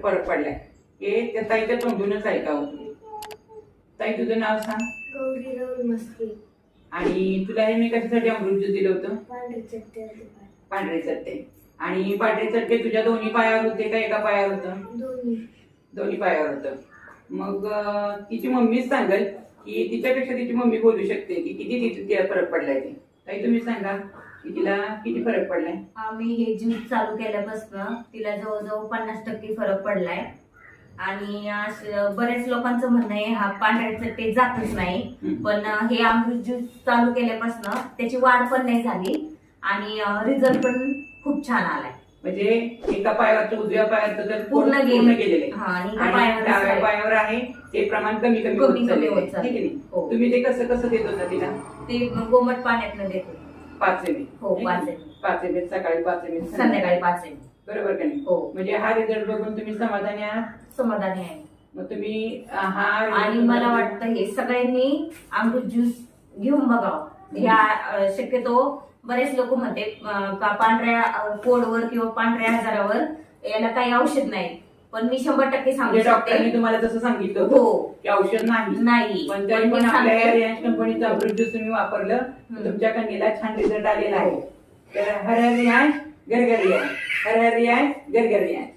फरक पडलाय हे त्या ताईच्या तोंडूनच ऐकावं तुम्ही. ताई तुझं नाव सांग. गौरी राहुल मस्के. आणि तुला हे मी कशासाठी अमृत ज्यूस दिलं होतं? पांढरे चट्टे होते. पांढरे चट्टे. आणि पांढरे चट्टे तुझ्या दोन्ही पायावर होते का एका पायावर होतं? दोन्ही पायावर होतं. मग तिची मम्मीच सांगेल की तिच्यापेक्षा तिची मम्मी बोलू शकते की किती तिला फरक पडलाय ते. ताई तुम्ही सांगा की तिला किती फरक पडलाय? आम्ही हे ज्यूस चालू केल्यापासून तिला जवळजवळ 50% फरक पडलाय. आणि बरेच लोकांचं म्हणणं आहे हा पांढऱ्या चट्टे जातच नाही, पण हे अमृत ज्यूस चालू केल्यापासून त्याची वाढ पण नाही झाली आणि रिझल्ट पण खूप छान आलाय. म्हणजे एका पायावरचं उजव्या पायावरचं तर पूर्ण गेलेले आणि डाव्या पायावर आहे ते प्रमाण कमी कमी होत चाललंय. ठीक आहे. तुम्ही ते कसं कसं देत होता तिला? ते गोमट पाण्यातनं देतो. 5 ml. हो 5 ml. 5 ml सकाळी, 5 ml संध्याकाळी 5 ml. बरोबर का नाही? हो. म्हणजे हा रिझल्ट बघून तुम्ही समाधानी आहात? समाधानी आहे. मग तुम्ही हा आणि मला वाटतं हे सगळ्यांनी अमृत ज्यूस घेऊन बघावं. ह्या शक्यतो बरेच लोक म्हणते पांढऱ्या पोटवर किंवा पांढऱ्या आजारावर याला काही औषध नाही, पण मी 100% सांगू शकते डॉक्टरने तुम्हाला तसं सांगितलं हो की औषध नाही, पण तरी पण आपल्या रिलायन्स कंपनीचं अमृत ज्यूस तुम्ही वापरलं तुमच्या कन्येला छान रिझल्ट आलेला आहे. तर हर हर रियाज घर घर रियाज, हर हर रियाज घर घर रियाज.